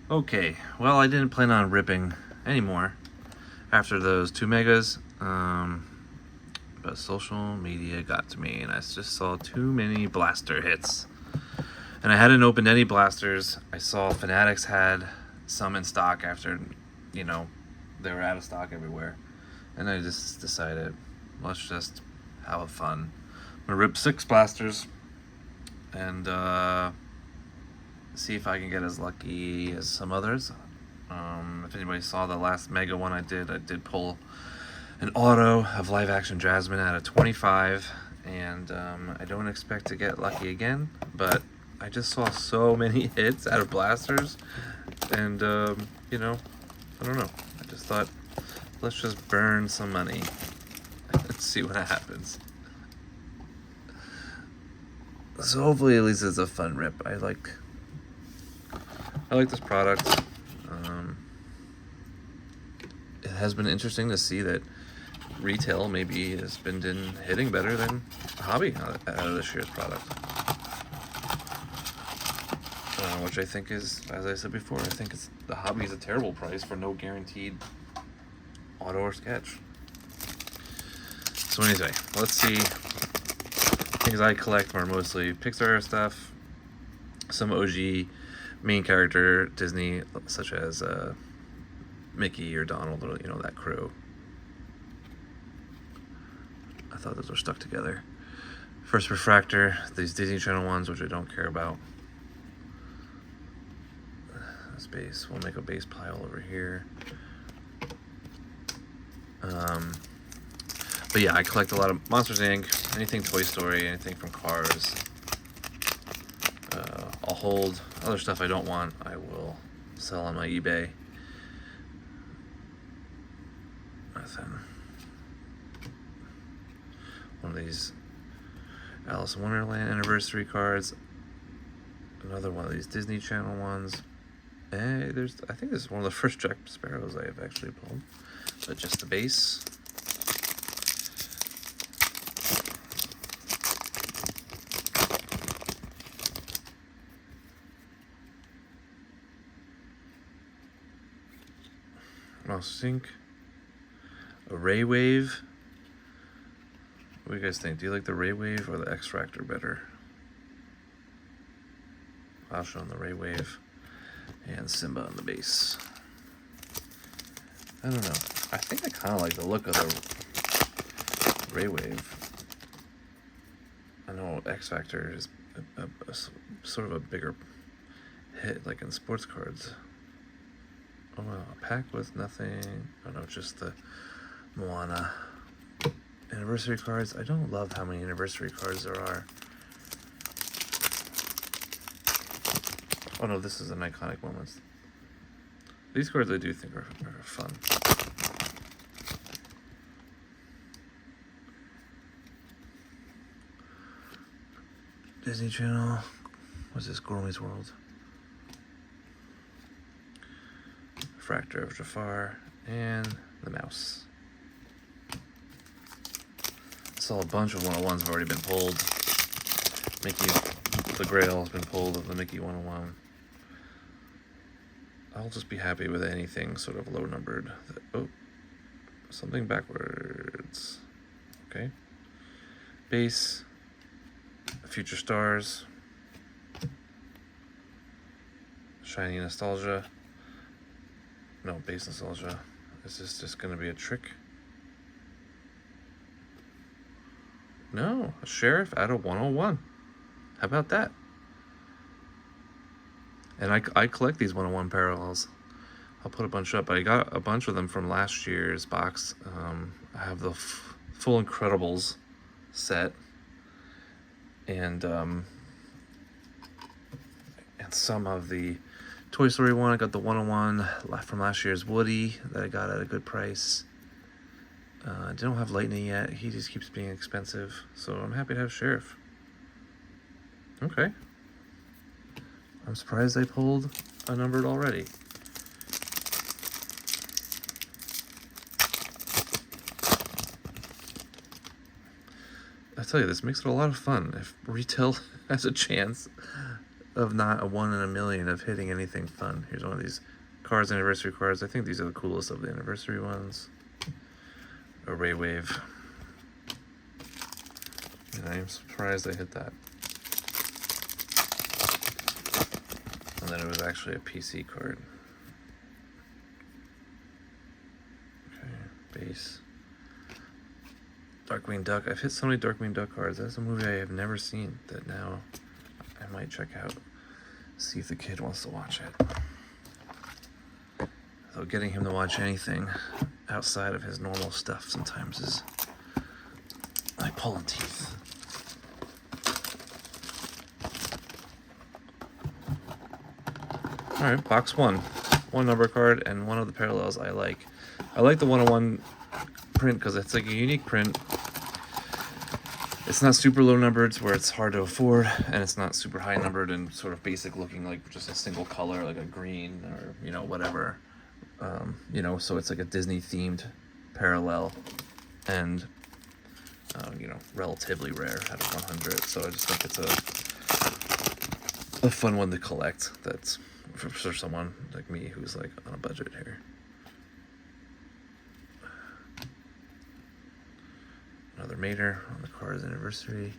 Okay, well, I didn't plan on ripping anymore after those 2 megas, but social media got to me, and I just saw too many blaster hits. And I hadn't opened any blasters. I saw Fanatics had some in stock after, you know, they were out of stock everywhere. And I just decided, let's just have fun. I'm gonna rip 6 blasters and see if I can get as lucky as some others. If anybody saw the last mega one I did pull an auto of live action Jasmine out of 25, and I don't expect to get lucky again, but I just saw so many hits out of blasters, and you know, I don't know. I just thought, let's just burn some money and see what happens. So hopefully, at least it's a fun rip. I like this product. It has been interesting to see that retail maybe has been hitting better than hobby out of this year's product. Which I think is, as I said before, I think the hobby is a terrible price for no guaranteed auto or sketch. So anyway, let's see. Things I collect are mostly Pixar stuff, some OG main character Disney, such as Mickey or Donald, or that crew. I thought those were stuck together. First Refractor, these Disney Channel ones, which I don't care about. This base, we'll make a base pile over here. But yeah, I collect a lot of Monsters Inc., anything Toy Story, anything from Cars. I'll hold other stuff I don't want. I will sell on my eBay. Nothing. One of these Alice in Wonderland anniversary cards. Another one of these Disney Channel ones. I think this is one of the first Jack Sparrows I have actually pulled, but just the base. Mouse Inc. A Ray Wave. What do you guys think? Do you like the Ray Wave or the X-Fractor better? I'll show on the Ray Wave. And Simba on the base. I don't know. I think I kind of like the look of the Ray Wave. I know X Factor is a sort of a bigger hit, like in sports cards. Oh wow, a pack with nothing. Oh no, just the Moana anniversary cards. I don't love how many anniversary cards there are. Oh no, this is an iconic moments. These cards I do think are fun. Disney Channel. What's this? Gourmet's World. Fractor of Jafar. And the mouse. Saw a bunch of 101s have already been pulled. Mickey, the Grail has been pulled of the Mickey 101. I'll just be happy with anything sort of low numbered. Oh, something backwards. Okay. Base. Future Stars. Shiny Nostalgia. No, base Nostalgia. Is this just going to be a trick? No, a Sheriff out of 101. How about that? And I collect these 101 parallels. I'll put a bunch up. I got a bunch of them from last year's box. I have the full Incredibles set. And some of the Toy Story one. I got the 101 from last year's Woody that I got at a good price. I don't have Lightning yet. He just keeps being expensive. So I'm happy to have Sheriff. Okay. I'm surprised I pulled a numbered already. I tell you, this makes it a lot of fun. If retail has a chance, of not a 1 in a million of hitting anything fun. Here's one of these cards, anniversary cards. I think these are the coolest of the anniversary ones. Array Wave. And I'm surprised I hit that. And then it was actually a PC card. Okay, base. Darkwing Duck. I've hit so many Darkwing Duck cards. That's a movie I have never seen that now I might check out. See if the kid wants to watch it. So getting him to watch anything outside of his normal stuff sometimes is like pulling teeth. Alright, box one. One number card and one of the parallels I like. I like the 101 print because it's like a unique print. It's not super low numbered where it's hard to afford, and it's not super high numbered and sort of basic looking, like just a single color, like a green or, you know, whatever. You know, so it's like a Disney themed parallel, and you know, relatively rare out of 100. So I just think it's a fun one to collect. That's for someone like me who's like on a budget here. Another Mater on the card's anniversary,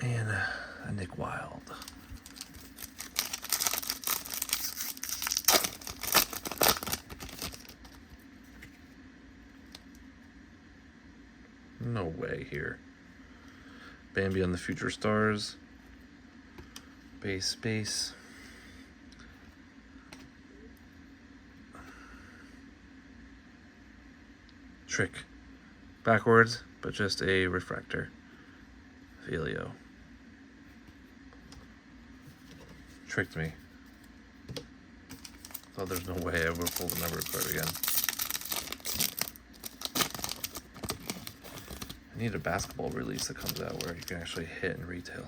and a Nick Wilde. No way here. Bambi on the Future Stars. Base. Trick. Backwards, but just a refractor. Filio. Tricked me. Thought there's no way I would pull the number card again. I need a basketball release that comes out where you can actually hit in retail.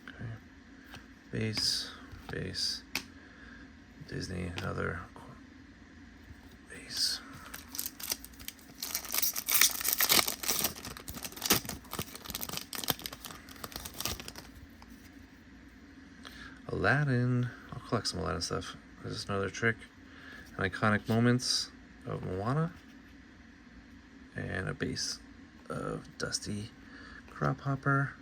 Okay. Base. Disney, another base. Aladdin. I'll collect some Aladdin stuff. There's just another trick. An iconic moments of Moana. And a base of Dusty Crop Hopper.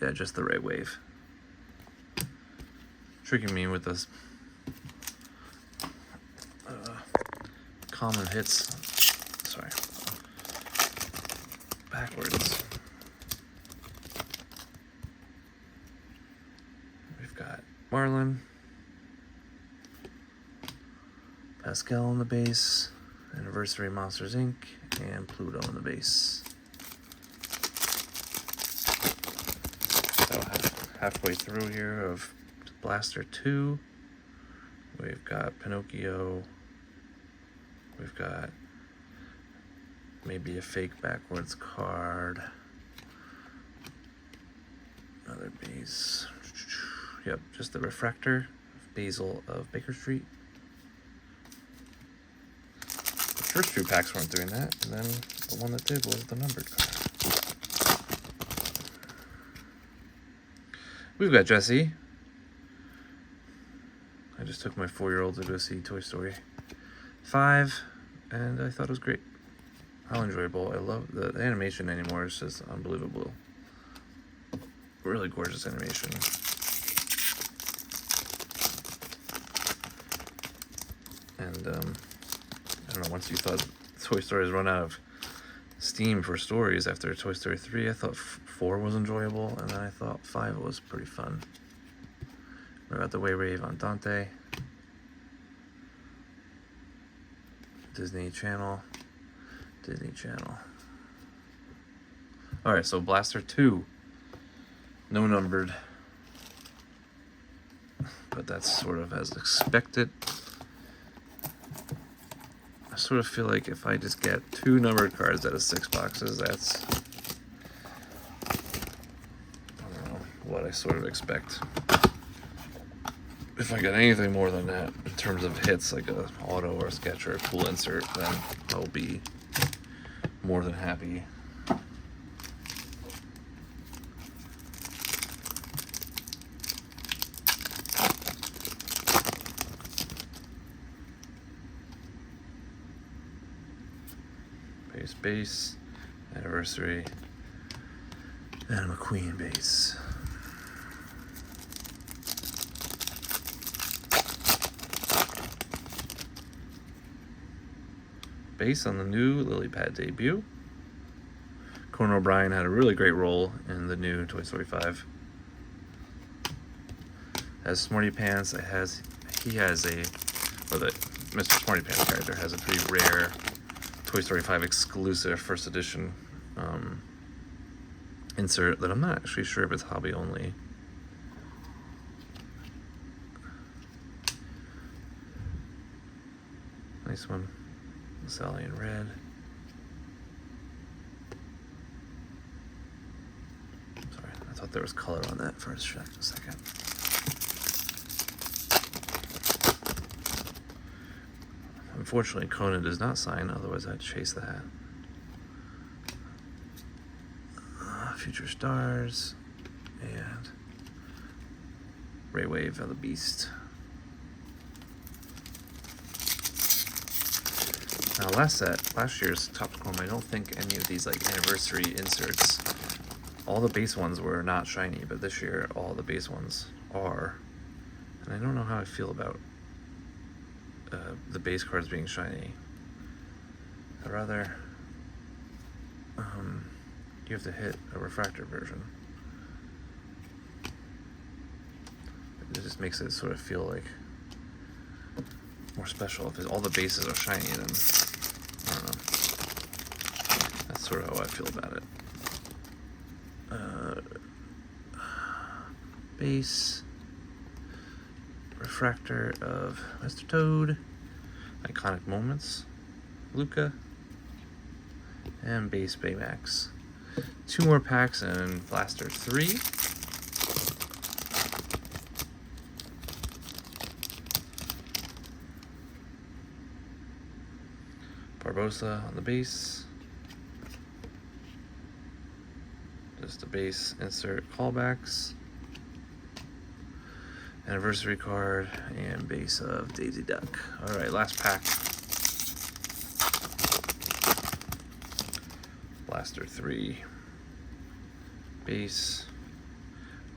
Yeah, just the right wave. Tricking me with this common hits. Sorry. Backwards. We've got Marlin. Pascal on the base, Anniversary Monsters Inc., and Pluto on the base. So halfway through here of Blaster 2, we've got Pinocchio, we've got maybe a fake backwards card, another base, yep, just the refractor, Basil of Baker Street. First two packs weren't doing that, and then the one that did was the numbered card. We've got Jessie. I just took my 4-year-old to go see Toy Story 5, and I thought it was great. How enjoyable. I love the animation anymore. It's just unbelievable. Really gorgeous animation. And, I don't know, once you thought Toy Story has run out of steam for stories after Toy Story 3, I thought 4 was enjoyable, and then I thought 5 was pretty fun. We got the Wave on Dante. Disney Channel. Alright, so Blaster 2. No numbered. But that's sort of as expected. I sort of feel like if I just get 2 numbered cards out of 6 boxes, that's, I don't know, what I sort of expect. if I get anything more than that in terms of hits, like a auto or a sketch or a cool insert, then I'll be more than happy. Base, anniversary, and a McQueen base. Base on the new Lily Pad debut. Conan O'Brien had a really great role in the new Toy Story 5. As Smarty Pants, the Mr. Smarty Pants character has a pretty rare Toy Story 5 exclusive first edition insert that I'm not actually sure if it's hobby only. Nice one. Sally in red. Sorry, I thought there was color on that for a second. Unfortunately, Conan does not sign, otherwise I'd chase that. Future Stars and Ray Wave of the Beast. Now last year's Top Chrome, I don't think any of these like anniversary inserts, all the base ones were not shiny, but this year all the base ones are. And I don't know how I feel about the base cards being shiny. I'd rather you have to hit a refractor version. It just makes it sort of feel like more special. If all the bases are shiny, then I don't know. That's sort of how I feel about it. Base refractor of Mr. Toad, iconic moments, Luca, and base Baymax. 2 more packs and Blaster 3. Barbosa on the base. Just a base insert callbacks. Anniversary card and base of Daisy Duck. Alright, last pack. Blaster 3. Base.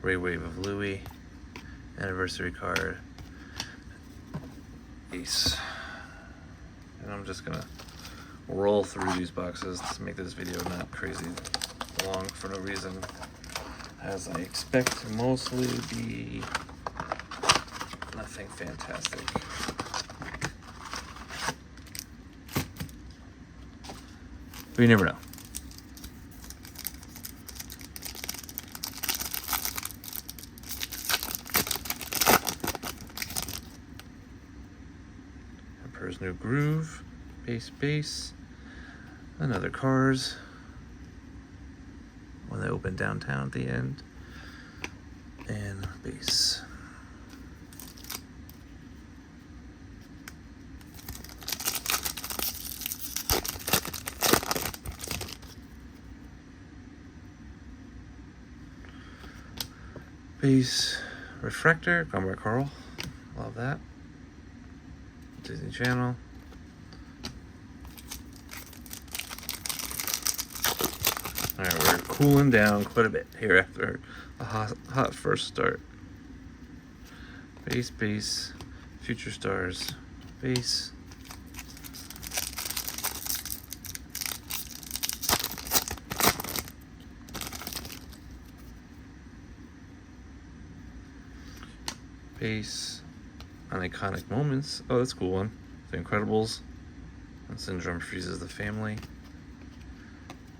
Ray Wave of Louie. Anniversary card. Ace. And I'm just gonna roll through these boxes to make this video not crazy long for no reason, as I expect to mostly be nothing fantastic. But you never know. Emperor's New Groove, base, another Cars, when they open downtown at the end, and base. Base refractor, Combat Carl, love that. Disney Channel. Alright, we're cooling down quite a bit here after a hot first start. Base, Future Stars, base. Base on iconic moments. Oh, that's a cool one. The Incredibles. And Syndrome freezes the family.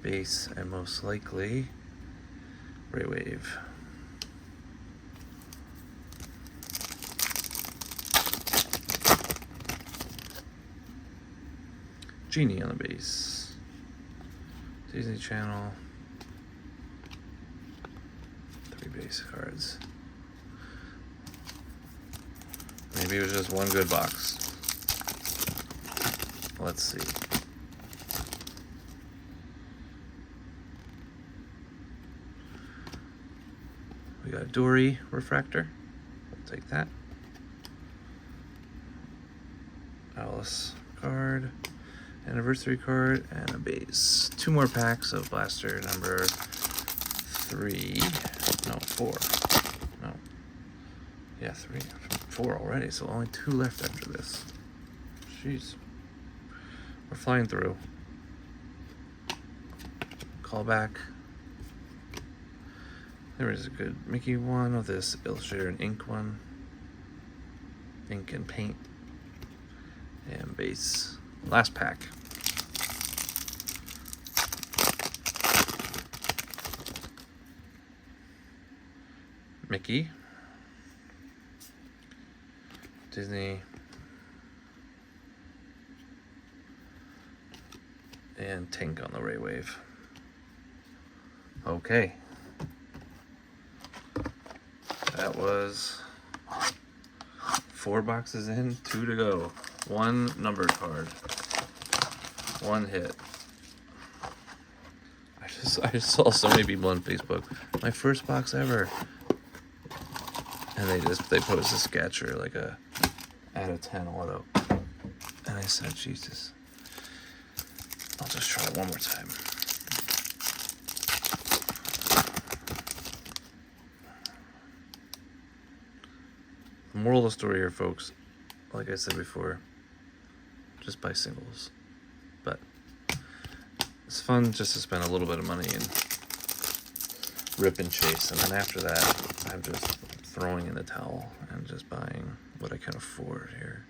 Base and most likely Ray Wave. Genie on the base. Disney Channel. 3 base cards. Maybe it was just one good box. Let's see. We got Dory refractor. We'll take that. Alice card, anniversary card, and a base. 2 more packs of blaster number 3. No, 4. No. Yeah, 3. 4 already, so only 2 left after this. Jeez. We're flying through. Call back. There is a good Mickey one of this Illustrator and ink one. Ink and paint. And base. Last pack. Mickey. Disney. And Tink on the Ray Wave. Okay. That was 4 boxes in, 2 to go. 1 numbered card. 1 hit. I just saw so many people on Facebook. My first box ever. And they post a sketch or like a out of 10 auto. And I said, Jesus. I'll just try it one more time. The moral of the story here, folks, like I said before, just buy singles. But it's fun just to spend a little bit of money and rip and chase. And then after that, I'm just throwing in the towel and just buying what I can afford here.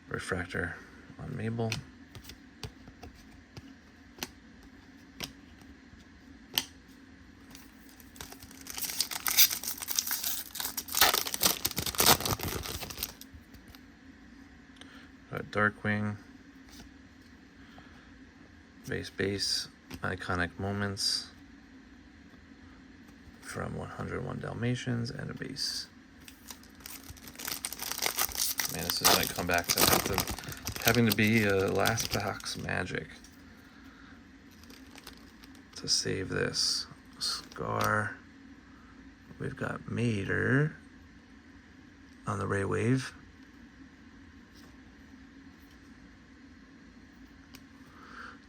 Refractor on Mabel. Darkwing. Base. Iconic moments from 101 Dalmatians and a base. Man, this is might come back to having to be a last box magic to save this. Scar. We've got Mater on the Ray Wave.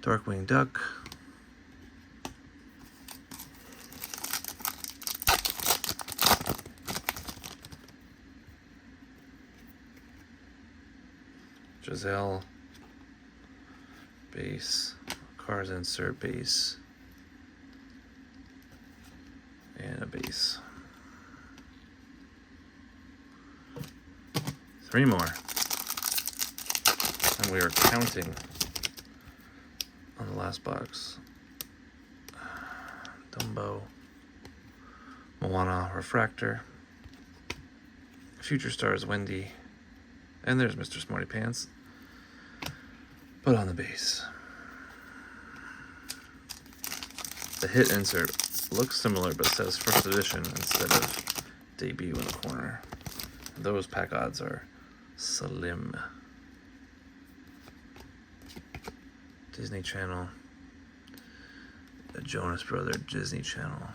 Darkwing Duck. Giselle. Base. Cars insert base. And a base. 3 more. And we are counting on the last box. Dumbo. Moana Refractor. Future Stars Wendy. And there's Mr. Smarty Pants. But on the base. The hit insert looks similar but says first edition instead of debut in the corner. Those pack odds are slim. Disney Channel. The Jonas Brother Disney Channel.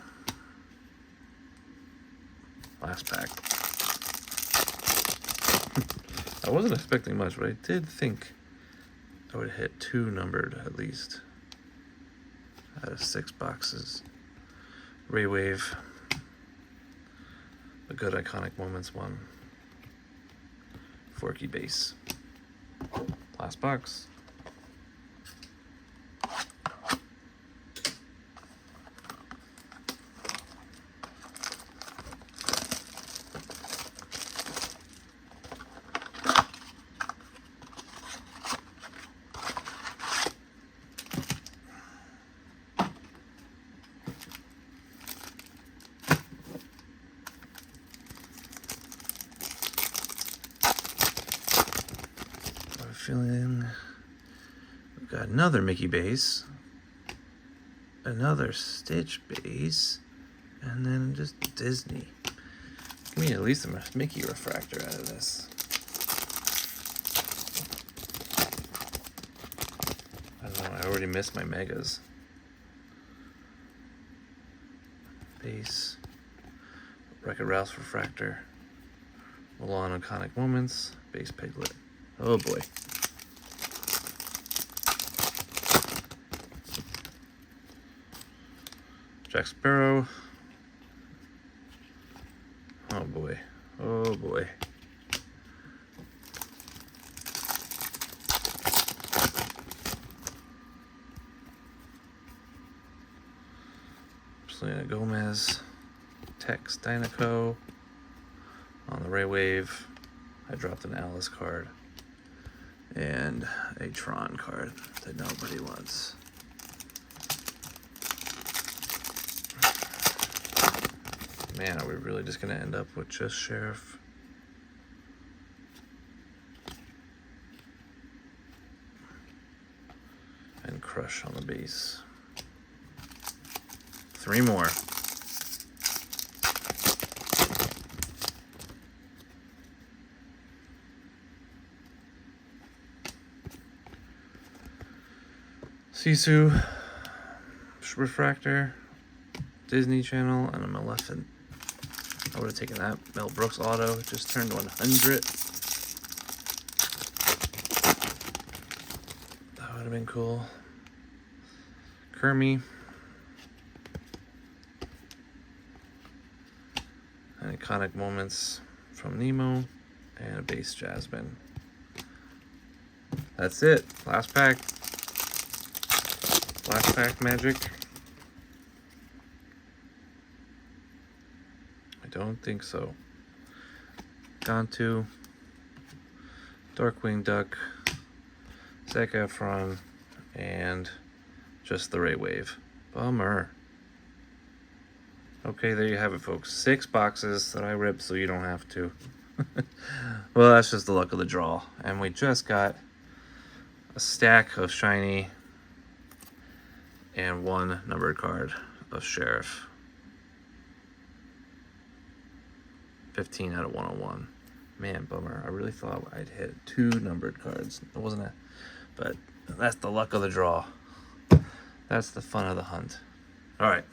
Last pack. I wasn't expecting much, but I did think I would hit 2 numbered at least out of 6 boxes. Ray Wave. A good iconic moments one. Forky base. Last box. Feeling we've got another Mickey base, another Stitch base, And then just Disney. Give me at least a Mickey refractor out of this. I don't know, I already missed my megas. Base. Wreck-It Ralph's refractor. Mulan Iconic Moments. Base Piglet. Oh boy. Jack Sparrow. Oh boy. Oh boy. Selena Gomez. Tex Dynaco. On the Ray Wave. I dropped an Alice card. And a Tron card that nobody wants. Man, are we really just gonna end up with just Sheriff? And Crush on the base. 3 more. Sisu, refractor, Disney Channel, and a Maleficent. I would have taken that. Mel Brooks auto, it just turned 100. That would have been cool. Kermie. And Iconic Moments from Nemo, and a base Jasmine. That's it. Last pack. Last pack magic. I don't think so. Gantu, Darkwing Duck, Zac Efron, and just the Ray Wave. Bummer. Okay, there you have it, folks. 6 boxes that I ripped so you don't have to. Well, that's just the luck of the draw. And we just got a stack of shiny and 1 numbered card of Sheriff. 15 out of 101. Man, bummer. I really thought I'd hit 2 numbered cards. It wasn't a, but that's the luck of the draw. That's the fun of the hunt. All right.